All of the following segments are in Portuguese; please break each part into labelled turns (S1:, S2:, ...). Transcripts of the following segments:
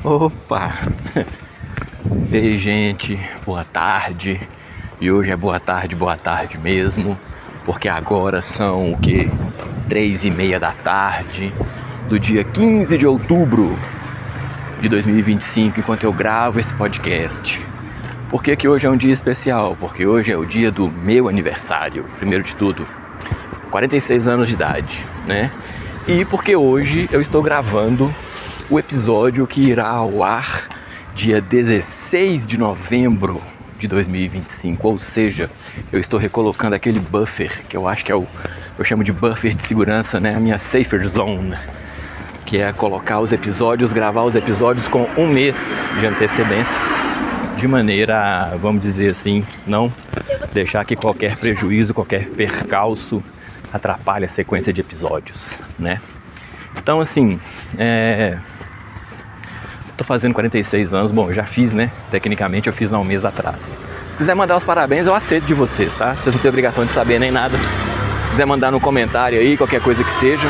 S1: Opa! Ei, gente, boa tarde. E hoje é boa tarde mesmo, porque agora são o quê? 3:30 da tarde do dia 15 de outubro de 2025, enquanto eu gravo esse podcast. Por que hoje é um dia especial? Porque hoje é o dia do meu aniversário, primeiro de tudo, 46 anos de idade, né? E porque hoje eu estou gravando o episódio que irá ao ar dia 16 de novembro de 2025, ou seja, eu estou recolocando aquele buffer, que eu acho que eu chamo de buffer de segurança, né? A minha safer zone, que é colocar os episódios, gravar os episódios com um mês de antecedência, de maneira, vamos dizer assim, não deixar que qualquer prejuízo, qualquer percalço atrapalhe a sequência de episódios, né? Então, assim, tô fazendo 46 anos, bom, eu já fiz, né? Tecnicamente eu fiz há um mês atrás. Se quiser mandar os parabéns, eu aceito de vocês, tá? Vocês não têm obrigação de saber nem nada. Se quiser mandar no comentário aí, qualquer coisa que seja,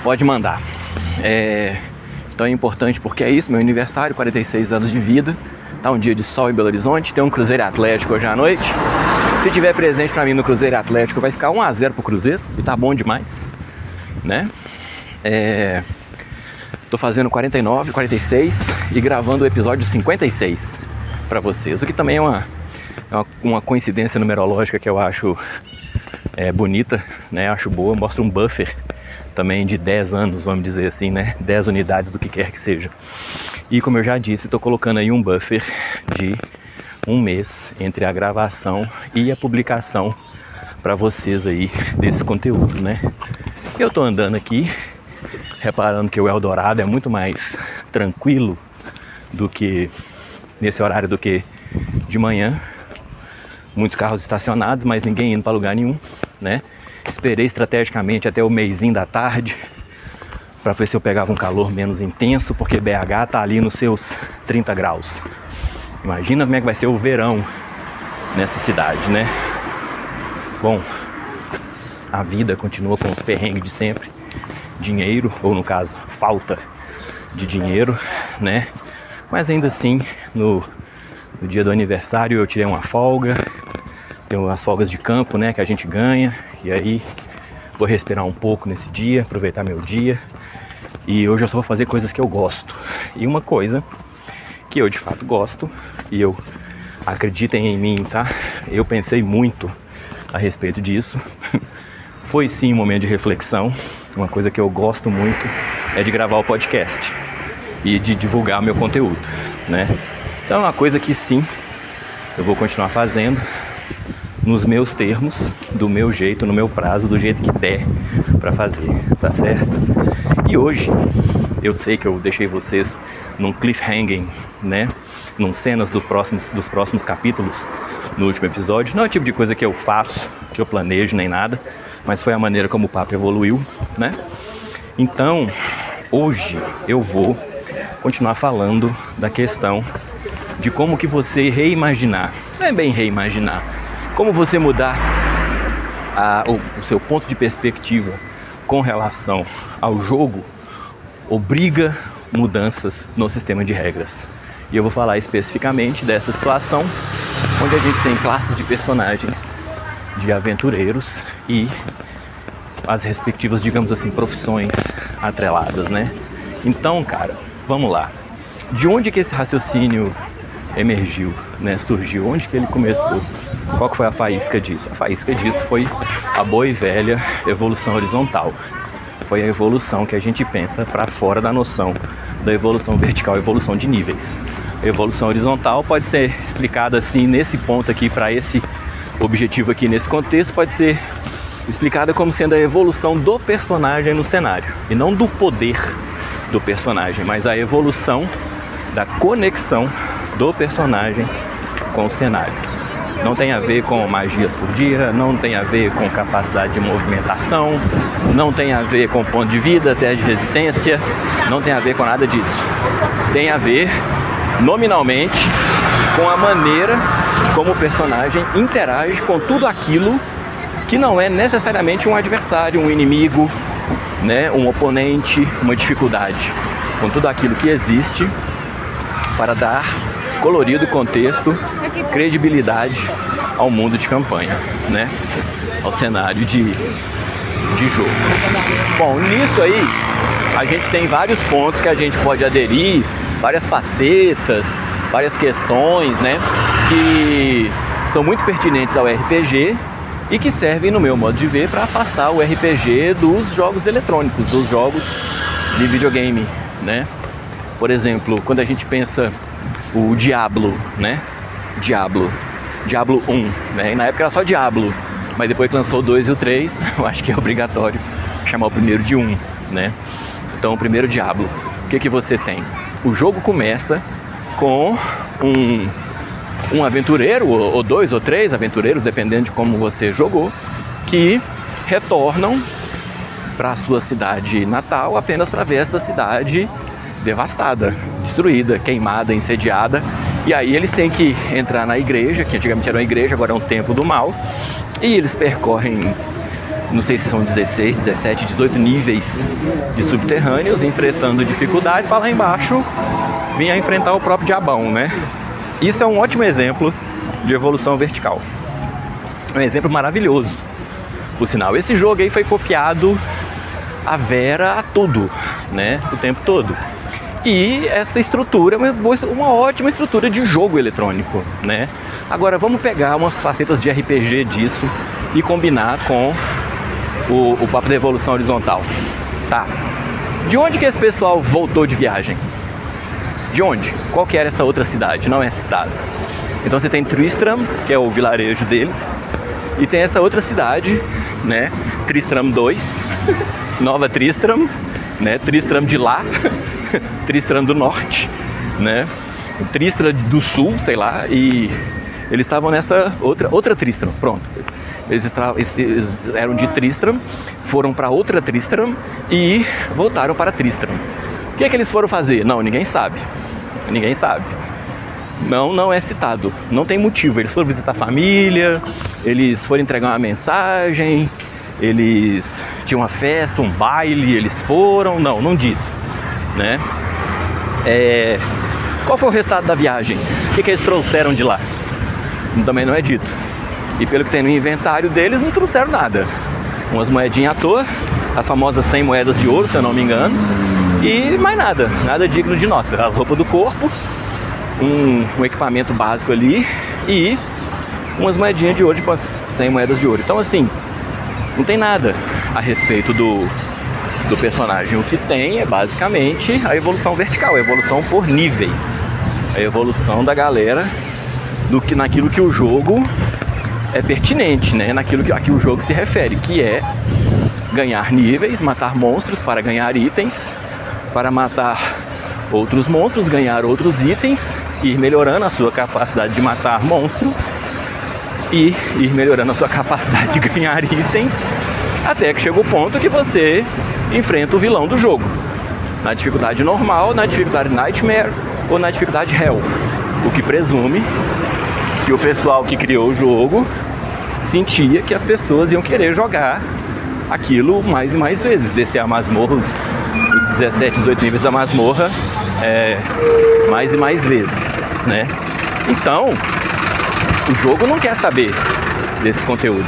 S1: pode mandar. Então é importante porque é isso, meu aniversário, 46 anos de vida. Tá um dia de sol em Belo Horizonte, tem um Cruzeiro Atlético hoje à noite. Se tiver presente pra mim no Cruzeiro Atlético, vai ficar 1-0 pro Cruzeiro, e tá bom demais, né? Tô fazendo 49, 46 e gravando o episódio 56 pra vocês, o que também é uma coincidência numerológica que eu acho bonita, né? Acho boa, mostra um buffer também de 10 anos, vamos dizer assim, né? 10 unidades do que quer que seja. E como eu já disse, tô colocando aí um buffer de um mês entre a gravação e a publicação para vocês aí desse conteúdo, né? Eu tô andando aqui, reparando que o Eldorado é muito mais tranquilo do que nesse horário do que de manhã. Muitos carros estacionados, mas ninguém indo para lugar nenhum, né? Esperei estrategicamente até o meizinho da tarde para ver se eu pegava um calor menos intenso, porque BH tá ali nos seus 30 graus. Imagina como é que vai ser o verão nessa cidade, né? Bom, a vida continua com os perrengues de sempre. Dinheiro, ou no caso, falta de dinheiro, né? Mas ainda assim, no dia do aniversário eu tirei uma folga. Tem as folgas de campo, né, que a gente ganha. E aí, vou respirar um pouco nesse dia, aproveitar meu dia. E hoje eu só vou fazer coisas que eu gosto. E uma coisa que eu de fato gosto, e eu acreditem em mim, tá? Eu pensei muito a respeito disso. Foi sim um momento de reflexão. Uma coisa que eu gosto muito é de gravar o podcast e de divulgar meu conteúdo, né? Então é uma coisa que sim, eu vou continuar fazendo nos meus termos, do meu jeito, no meu prazo, do jeito que der pra fazer, tá certo? E hoje, eu sei que eu deixei vocês num cliffhanging, né? Num cenas dos próximos capítulos no último episódio. Não é o tipo de coisa que eu faço, que eu planejo, nem nada, mas foi a maneira como o papo evoluiu, né? Então, hoje eu vou continuar falando da questão de como que você reimaginar, não é bem reimaginar, como você mudar o seu ponto de perspectiva com relação ao jogo obriga mudanças no sistema de regras. E eu vou falar especificamente dessa situação onde a gente tem classes de personagens, de aventureiros e as respectivas, digamos assim, profissões atreladas, né? Então, cara, vamos lá. De onde que esse raciocínio emergiu, né? Surgiu? Onde que ele começou? Qual que foi a faísca disso? A faísca disso foi a boa e velha evolução horizontal. Foi a evolução que a gente pensa para fora da noção da evolução vertical, evolução de níveis. A evolução horizontal pode ser explicada assim, nesse ponto aqui, para esse objetivo aqui, nesse contexto, pode ser explicada como sendo a evolução do personagem no cenário, e não do poder do personagem, mas a evolução da conexão do personagem com o cenário. Não tem a ver com magias por dia, não tem a ver com capacidade de movimentação, não tem a ver com ponto de vida, teste de resistência, não tem a ver com nada disso. Tem a ver, nominalmente, com a maneira como o personagem interage com tudo aquilo que não é necessariamente um adversário, um inimigo, né, um oponente, uma dificuldade. Com tudo aquilo que existe para dar colorido, contexto, credibilidade ao mundo de campanha, né? Ao cenário de jogo. Bom, nisso aí a gente tem vários pontos que a gente pode aderir, várias facetas, várias questões, né? Que são muito pertinentes ao RPG e que servem, no meu modo de ver, para afastar o RPG dos jogos eletrônicos, dos jogos de videogame, né? Por exemplo, quando a gente pensa o Diablo, né? Diablo 1, né? E na época era só Diablo, mas depois que lançou o 2 e o 3, eu acho que é obrigatório chamar o primeiro de 1, né? Então, o primeiro Diablo, o que você tem? O jogo começa com um aventureiro, ou 2 ou 3 aventureiros, dependendo de como você jogou, que retornam para a sua cidade natal apenas para ver essa cidade devastada, destruída, queimada, incendiada. E aí eles têm que entrar na igreja, que antigamente era uma igreja, agora é um templo do mal, e eles percorrem, não sei se são 16, 17, 18 níveis de subterrâneos, enfrentando dificuldades para lá embaixo vir a enfrentar o próprio diabão, né? Isso é um ótimo exemplo de evolução vertical. Um exemplo maravilhoso, por sinal. Esse jogo aí foi copiado a vera a tudo, né? O tempo todo. E essa estrutura é uma ótima estrutura de jogo eletrônico, né? Agora vamos pegar umas facetas de RPG disso e combinar com o papo da evolução horizontal. Tá. De onde que esse pessoal voltou de viagem? De onde? Qual que era essa outra cidade? Não é citada. Então você tem Tristram, que é o vilarejo deles, e tem essa outra cidade, né? Tristram 2, Nova Tristram, né? Tristram de lá, Tristram do Norte, né? Tristram do Sul, sei lá, e eles estavam nessa outra Tristram, pronto. Eles eram de Tristram, foram para outra Tristram e voltaram para Tristram. O que é que eles foram fazer? Não, ninguém sabe. Ninguém sabe. Não é citado. Não tem motivo. Eles foram visitar a família, eles foram entregar uma mensagem, eles tinham uma festa, um baile, eles foram. Não diz, né? Qual foi o resultado da viagem? O que eles trouxeram de lá? Também não é dito. E pelo que tem no inventário deles, não trouxeram nada. Umas moedinhas à toa, as famosas 100 moedas de ouro, se eu não me engano, e mais nada digno de nota. As roupas do corpo, um equipamento básico ali e umas moedinhas de ouro, tipo umas 100 moedas de ouro. Então assim, não tem nada a respeito do personagem. O que tem é basicamente a evolução vertical, a evolução por níveis, a evolução da galera naquilo que o jogo é pertinente, né? Naquilo a que o jogo se refere, que é ganhar níveis, matar monstros para ganhar itens, para matar outros monstros, ganhar outros itens, ir melhorando a sua capacidade de matar monstros e ir melhorando a sua capacidade de ganhar itens, até que chega o ponto que você enfrenta o vilão do jogo, na dificuldade normal, na dificuldade Nightmare ou na dificuldade Hell, o que presume que o pessoal que criou o jogo sentia que as pessoas iam querer jogar aquilo mais e mais vezes, descer a masmorra, os 17, 18 níveis da masmorra, mais e mais vezes, né? Então, o jogo não quer saber desse conteúdo.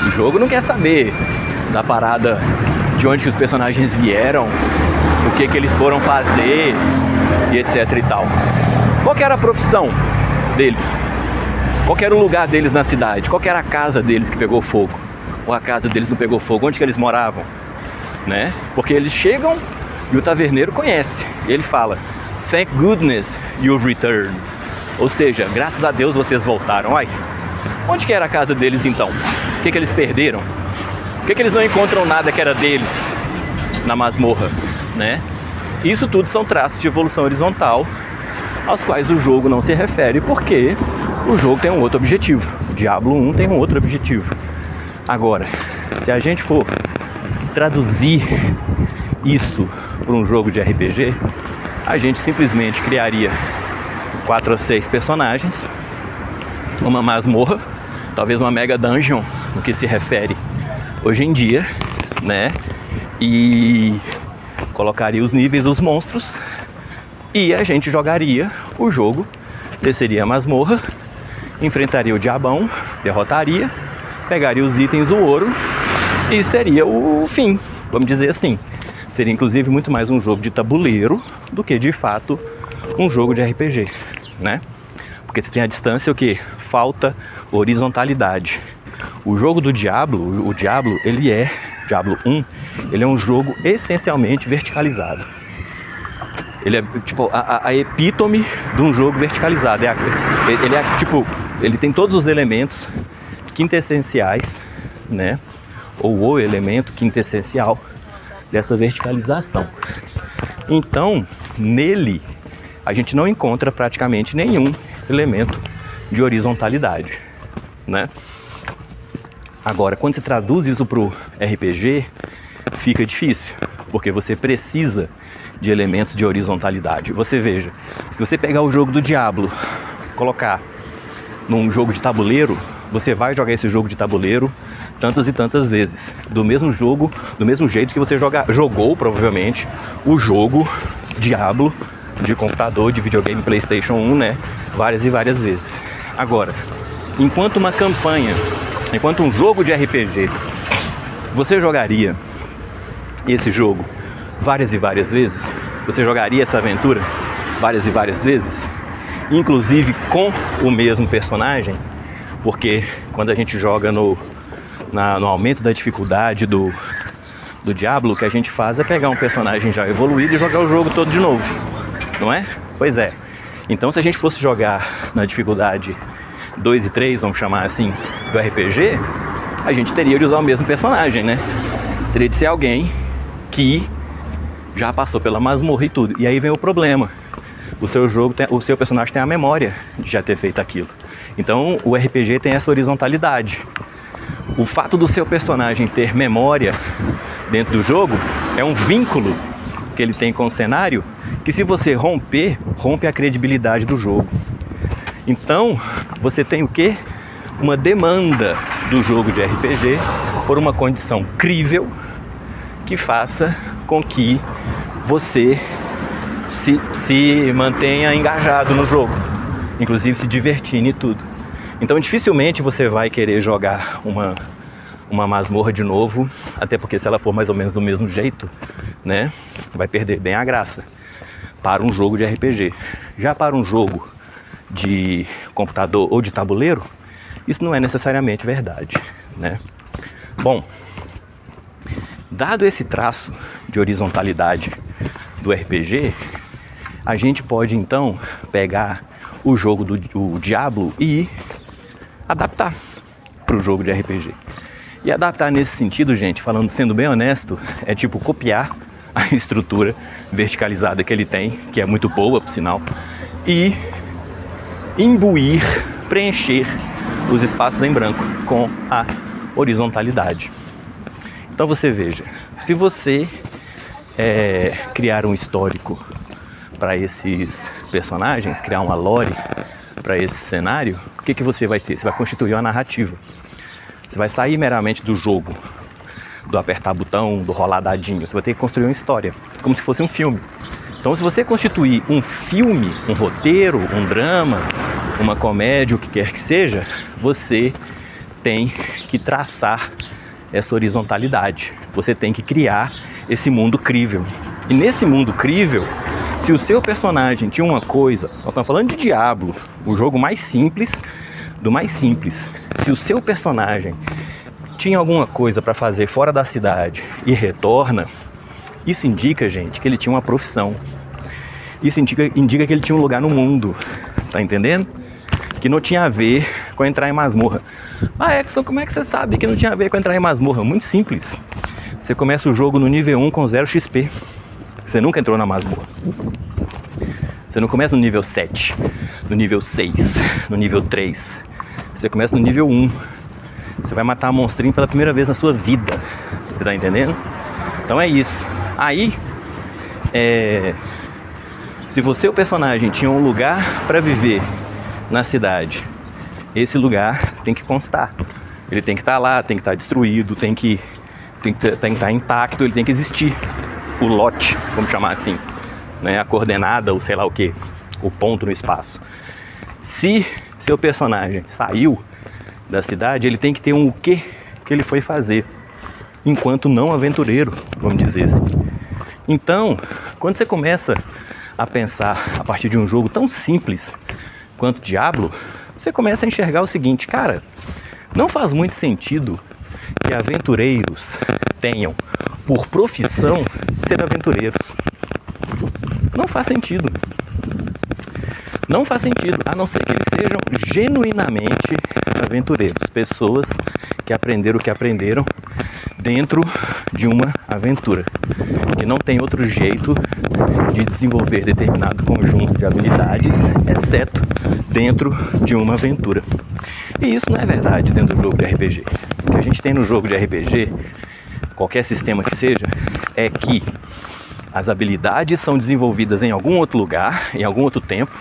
S1: O jogo não quer saber da parada, de onde que os personagens vieram, o que eles foram fazer, e etc e tal. Qual que era a profissão deles? Qual que era o lugar deles na cidade? Qual que era a casa deles que pegou fogo? Ou a casa deles não pegou fogo? Onde que eles moravam? Né? Porque eles chegam e o taverneiro conhece. E ele fala: "Thank goodness you've returned." Ou seja, graças a Deus vocês voltaram. Ai, onde que era a casa deles então? O que eles perderam? Por que eles não encontram nada que era deles na masmorra? Né? Isso tudo são traços de evolução horizontal aos quais o jogo não se refere, porque o jogo tem um outro objetivo. O Diablo 1 tem um outro objetivo. Agora, se a gente for traduzir isso para um jogo de RPG, a gente simplesmente criaria 4 ou 6 personagens, uma masmorra, talvez uma mega dungeon, no que se refere hoje em dia, né? E colocaria os níveis, os monstros, e a gente jogaria o jogo, desceria a masmorra, enfrentaria o diabão, derrotaria, pegaria os itens do ouro e seria o fim, vamos dizer assim. Seria inclusive muito mais um jogo de tabuleiro do que de fato um jogo de RPG, né? Porque você tem a distância, o que? Falta horizontalidade. O jogo do Diablo, o Diablo, Diablo 1, ele é um jogo essencialmente verticalizado. Ele é tipo a epítome de um jogo verticalizado. Ele tem todos os elementos quintessenciais, né? Ou o elemento quintessencial dessa verticalização. Então, nele, a gente não encontra praticamente nenhum elemento de horizontalidade, né? Agora, quando se traduz isso para o RPG, fica difícil, porque você precisa de elementos de horizontalidade. Você veja, se você pegar o jogo do Diablo, colocar num jogo de tabuleiro, você vai jogar esse jogo de tabuleiro tantas e tantas vezes. Do mesmo jeito que você jogou, provavelmente, o jogo Diablo de computador, de videogame PlayStation 1, né? Várias e várias vezes. Agora, enquanto um jogo de RPG, você jogaria esse jogo várias e várias vezes? Você jogaria essa aventura várias e várias vezes? Inclusive com o mesmo personagem? Porque quando a gente joga no aumento da dificuldade do Diablo, o que a gente faz é pegar um personagem já evoluído e jogar o jogo todo de novo, não é? Pois é. Então, se a gente fosse jogar na dificuldade 2 e 3, vamos chamar assim, do RPG, a gente teria de usar o mesmo personagem, né? Teria de ser alguém que já passou pela masmorra e tudo. E aí vem o problema. O seu personagem tem a memória de já ter feito aquilo. Então, o RPG tem essa horizontalidade. O fato do seu personagem ter memória dentro do jogo é um vínculo que ele tem com o cenário, que se você rompe a credibilidade do jogo. Então, você tem o quê? Uma demanda do jogo de RPG por uma condição crível que faça com que você se mantenha engajado no jogo, inclusive se divertindo e tudo. Então, dificilmente você vai querer jogar uma masmorra de novo, até porque se ela for mais ou menos do mesmo jeito, né, vai perder bem a graça para um jogo de RPG. Já para um jogo de computador ou de tabuleiro, isso não é necessariamente verdade, né? Bom, dado esse traço de horizontalidade do RPG, a gente pode então pegar o jogo do Diablo e adaptar para o jogo de RPG. E adaptar nesse sentido, gente, sendo bem honesto, é tipo copiar a estrutura verticalizada que ele tem, que é muito boa, por sinal, e imbuir, preencher os espaços em branco com a horizontalidade. Então você veja, se você criar um histórico para esses personagens, criar uma lore para esse cenário, o que você vai ter? Você vai constituir uma narrativa. Você vai sair meramente do jogo, do apertar botão, do rolar dadinho. Você vai ter que construir uma história, como se fosse um filme. Então, se você constituir um filme, um roteiro, um drama, uma comédia, o que quer que seja, você tem que traçar essa horizontalidade. Você tem que criar esse mundo crível. E nesse mundo crível, se o seu personagem tinha uma coisa, nós estamos falando de Diablo, o jogo mais simples do mais simples. Se o seu personagem tinha alguma coisa para fazer fora da cidade e retorna, isso indica, gente, que ele tinha uma profissão. Isso indica que ele tinha um lugar no mundo, tá entendendo? Que não tinha a ver com entrar em masmorra. Ah, Exxon, como é que você sabe que não tinha a ver com entrar em masmorra? Muito simples. Você começa o jogo no nível 1 com 0 XP. Você nunca entrou na masmorra. Você não começa no nível 7, no nível 6, no nível 3. Você começa no nível 1. Você vai matar monstrinho pela primeira vez na sua vida. Você tá entendendo? Então é isso. Aí, se você, o personagem, tinha um lugar para viver na cidade, esse lugar tem que constar. Ele tem que estar lá, tem que estar destruído, tem que estar intacto, ele tem que existir. O lote, vamos chamar assim, né? A coordenada, ou sei lá o que, o ponto no espaço. Se seu personagem saiu da cidade, ele tem que ter um o que ele foi fazer, enquanto não aventureiro, vamos dizer assim. Então, quando você começa a pensar a partir de um jogo tão simples quanto Diablo, você começa a enxergar o seguinte, cara, não faz muito sentido que aventureiros tenham por profissão ser aventureiros. Não faz sentido. Não faz sentido, a não ser que eles sejam genuinamente aventureiros, pessoas que aprenderam o que aprenderam dentro de uma aventura, que não tem outro jeito de desenvolver determinado conjunto de habilidades, exceto dentro de uma aventura. E isso não é verdade dentro do jogo de RPG. O que a gente tem no jogo de RPG, qualquer sistema que seja, é que as habilidades são desenvolvidas em algum outro lugar, em algum outro tempo,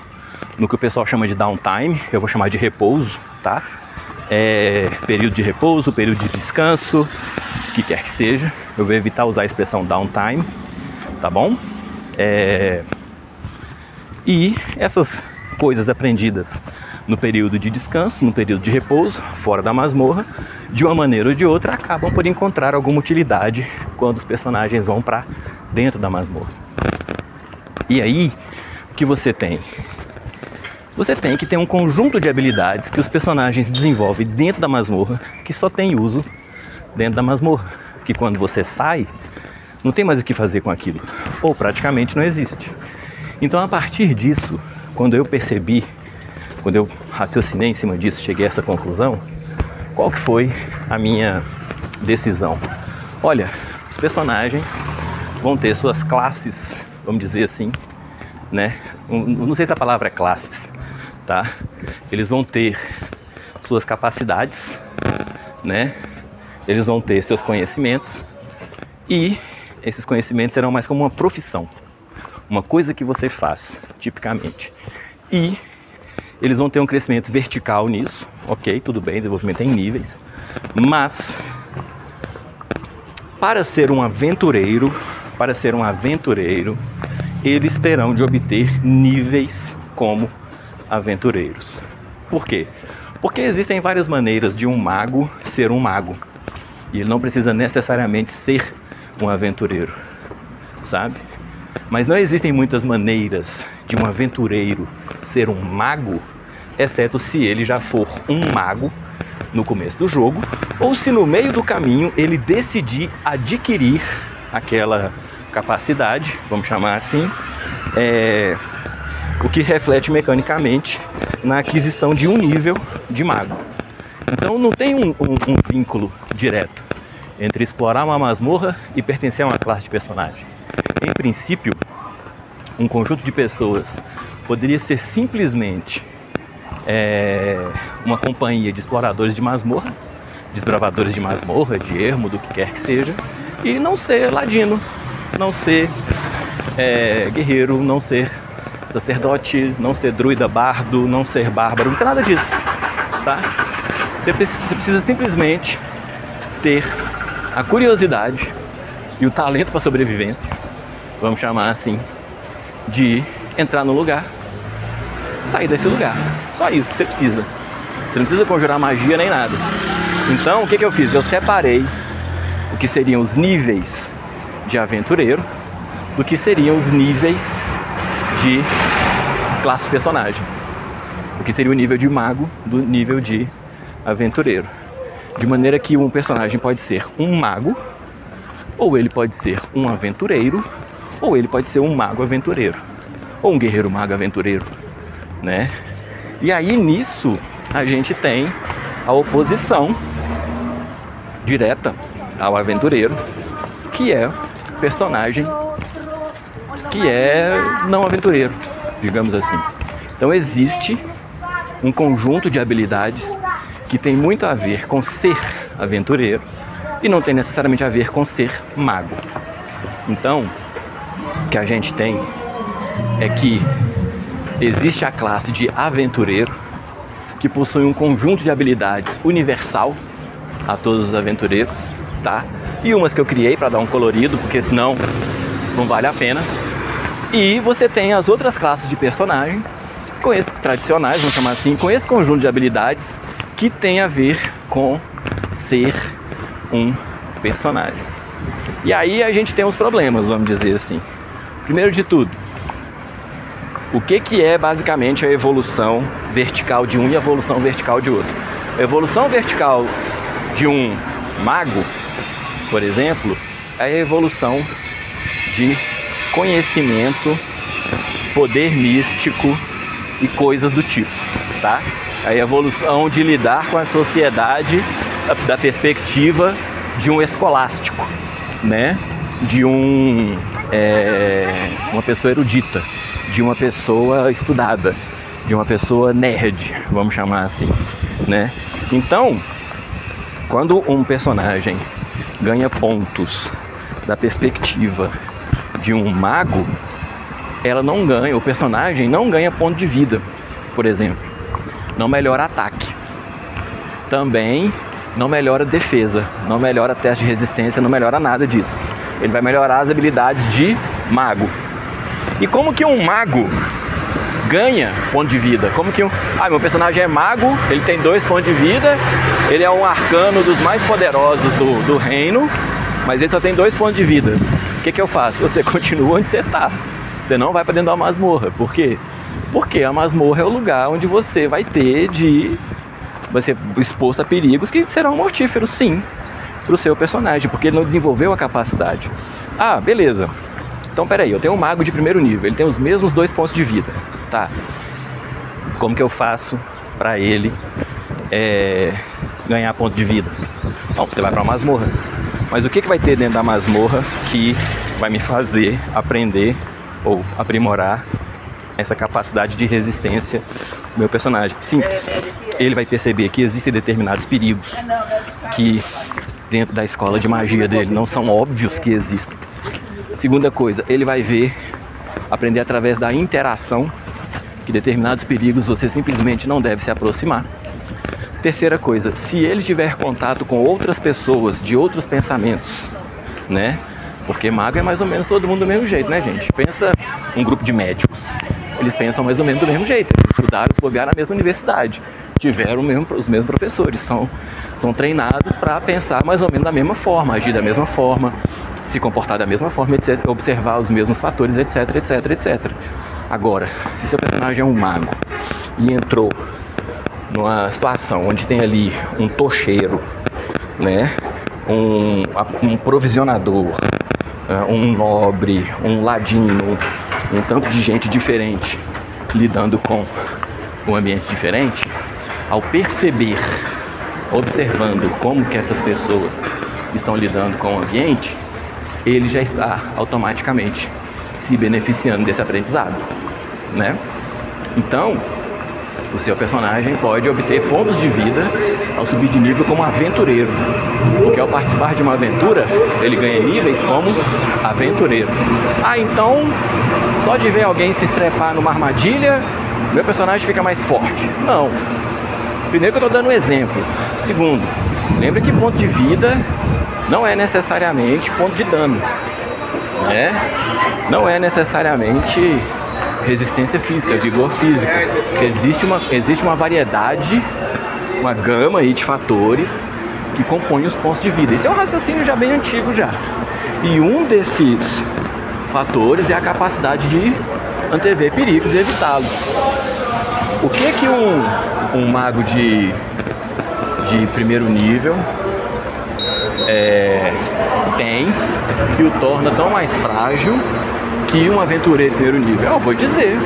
S1: no que o pessoal chama de downtime, eu vou chamar de repouso, tá? Período de repouso, período de descanso, o que quer que seja. Eu vou evitar usar a expressão downtime, tá bom? E essas coisas aprendidas no período de descanso, no período de repouso, fora da masmorra, de uma maneira ou de outra, acabam por encontrar alguma utilidade quando os personagens vão para dentro da masmorra. E aí, o que você tem? Você tem que ter um conjunto de habilidades que os personagens desenvolvem dentro da masmorra, que só tem uso dentro da masmorra. Que quando você sai, não tem mais o que fazer com aquilo, ou praticamente não existe. Então, a partir disso, quando eu percebi, quando eu raciocinei em cima disso, cheguei a essa conclusão, qual que foi a minha decisão? Olha, os personagens vão ter suas classes, vamos dizer assim, né? Não sei se a palavra é classes, tá? Eles vão ter suas capacidades, né? Eles vão ter seus conhecimentos e esses conhecimentos serão mais como uma profissão, uma coisa que você faz, tipicamente. E eles vão ter um crescimento vertical nisso, ok, tudo bem, desenvolvimento em níveis, mas para ser um aventureiro, eles terão de obter níveis como aventureiros. Por quê? Porque existem várias maneiras de um mago ser um mago. E ele não precisa necessariamente ser um aventureiro, sabe? Mas não existem muitas maneiras de um aventureiro ser um mago, exceto se ele já for um mago no começo do jogo, ou se no meio do caminho ele decidir adquirir aquela capacidade, vamos chamar assim, o que reflete mecanicamente na aquisição de um nível de mago. Então não tem um vínculo direto entre explorar uma masmorra e pertencer a uma classe de personagem. Em princípio, um conjunto de pessoas poderia ser simplesmente uma companhia de exploradores de masmorra, desbravadores de masmorra, de ermo, do que quer que seja, e não ser ladino, não ser guerreiro, não ser sacerdote, não ser druida, bardo, não ser bárbaro, não ser nada disso, tá? Você precisa simplesmente ter a curiosidade e o talento para sobrevivência, vamos chamar assim, de entrar no lugar, sair desse lugar. Só isso que você precisa. Você não precisa conjurar magia nem nada. Então, o que eu fiz? Eu separei o que seriam os níveis de aventureiro do que seriam os níveis de classe personagem. O que seria o nível de mago do nível de aventureiro. De maneira que um personagem pode ser um mago, ou ele pode ser um aventureiro, ou ele pode ser um mago aventureiro, ou um guerreiro mago aventureiro, né? E aí nisso a gente tem a oposição direta ao aventureiro, que é o personagem que é não aventureiro, digamos assim. Então existe um conjunto de habilidades que tem muito a ver com ser aventureiro e não tem necessariamente a ver com ser mago. Então, o que a gente tem é que existe a classe de aventureiro, que possui um conjunto de habilidades universal a todos os aventureiros, tá? E umas que eu criei para dar um colorido, porque senão não vale a pena. E você tem as outras classes de personagem, com esses tradicionais, vamos chamar assim, com esse conjunto de habilidades que tem a ver com ser um personagem. E aí a gente tem uns problemas, vamos dizer assim. Primeiro de tudo, o que é basicamente a evolução vertical de um e a evolução vertical de outro? A evolução vertical de um mago, por exemplo, é a evolução de conhecimento, poder místico e coisas do tipo, tá? A evolução de lidar com a sociedade da perspectiva de um escolástico, né? De uma pessoa erudita, de uma pessoa estudada, de uma pessoa nerd, vamos chamar assim, né? Então, quando um personagem ganha pontos da perspectiva de um mago, ela não ganha, o personagem não ganha ponto de vida, por exemplo. Não melhora ataque. Também não melhora defesa, não melhora teste de resistência, não melhora nada disso. Ele vai melhorar as habilidades de mago. E como que um mago ganha ponto de vida? Como que meu personagem é mago, ele tem 2 pontos de vida, ele é um arcano dos mais poderosos do reino, mas ele só tem 2 pontos de vida. O que eu faço? Você continua onde você está. Você não vai para dentro da masmorra. Por quê? Porque a masmorra é o lugar onde você vai ser exposto a perigos que serão mortíferos, sim, para o seu personagem, porque ele não desenvolveu a capacidade. Ah, beleza. Então, peraí, eu tenho um mago de primeiro nível, ele tem os mesmos 2 pontos de vida, tá? Como que eu faço para ele ganhar ponto de vida? Bom, você vai para uma masmorra. Mas o que vai ter dentro da masmorra que vai me fazer aprender ou aprimorar essa capacidade de resistência do meu personagem? Simples. Ele vai perceber que existem determinados perigos que dentro da escola de magia dele não são óbvios que existem. Segunda coisa, ele vai aprender através da interação que determinados perigos você simplesmente não deve se aproximar. Terceira coisa, se ele tiver contato com outras pessoas de outros pensamentos, né? Porque mago é mais ou menos todo mundo do mesmo jeito, né, gente? Pensa um grupo de médicos. Eles pensam mais ou menos do mesmo jeito. Eles estudaram, se bobearam na mesma universidade. Tiveram os mesmos professores. São treinados para pensar mais ou menos da mesma forma, agir da mesma forma, se comportar da mesma forma, etc, observar os mesmos fatores, etc, etc, etc. Agora, se seu personagem é um mago e entrou numa situação onde tem ali um tocheiro, né, um provisionador, um nobre, um ladino, um tanto de gente diferente lidando com um ambiente diferente, ao perceber, observando como que essas pessoas estão lidando com o ambiente, ele já está automaticamente se beneficiando desse aprendizado, né? Então, o seu personagem pode obter pontos de vida ao subir de nível como aventureiro, porque ao participar de uma aventura, ele ganha níveis como aventureiro. Ah, então, só de ver alguém se estrepar numa armadilha, meu personagem fica mais forte. Não. Primeiro que eu estou dando um exemplo. Segundo, lembra que ponto de vida não é necessariamente ponto de dano, né? Não é necessariamente resistência física, vigor físico. Existe uma variedade, uma gama aí de fatores que compõem os pontos de vida. Esse é um raciocínio já bem antigo já. E um desses fatores é a capacidade de antever perigos e evitá-los. O que um mago de primeiro nível tem que o torna tão mais frágil que um aventureiro de primeiro nível? Eu vou dizer,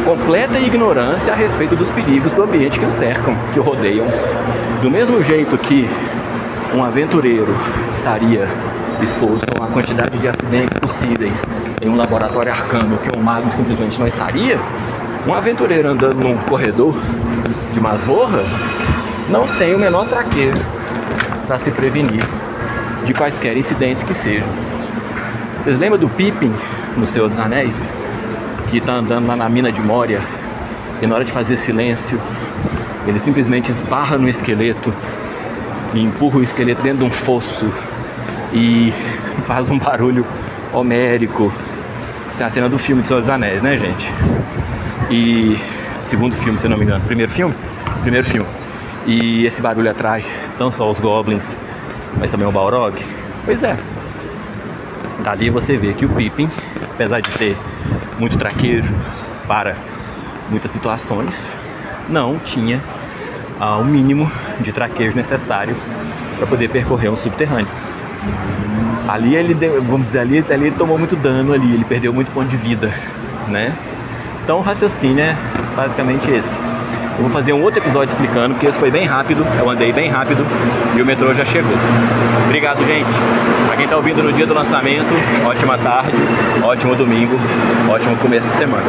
S1: completa ignorância a respeito dos perigos do ambiente que o cercam, que o rodeiam. Do mesmo jeito que um aventureiro estaria exposto a uma quantidade de acidentes possíveis em um laboratório arcano que um mago simplesmente não estaria, um aventureiro andando num corredor de masmorra não tem o menor traquejo para se prevenir de quaisquer incidentes que sejam. Vocês lembram do Pippin no Senhor dos Anéis? Que está andando lá na mina de Moria e na hora de fazer silêncio ele simplesmente esbarra no esqueleto e empurra o esqueleto dentro de um fosso e faz um barulho homérico Essa é a cena do filme de Senhor dos Anéis, né, gente? E segundo filme, se não me engano. Primeiro filme? Primeiro filme. E esse barulho atrai não só os goblins, mas também o Balrog. Pois é. Dali você vê que o Pippin, apesar de ter muito traquejo para muitas situações, não tinha o mínimo de traquejo necessário para poder percorrer um subterrâneo. Ali ele, vamos dizer, ali ele tomou muito dano ali, ele perdeu muito ponto de vida, né? Então o raciocínio é basicamente esse. Eu vou fazer um outro episódio explicando, porque esse foi bem rápido, eu andei bem rápido e o metrô já chegou. Obrigado, gente. Para quem está ouvindo no dia do lançamento, ótima tarde, ótimo domingo, ótimo começo de semana.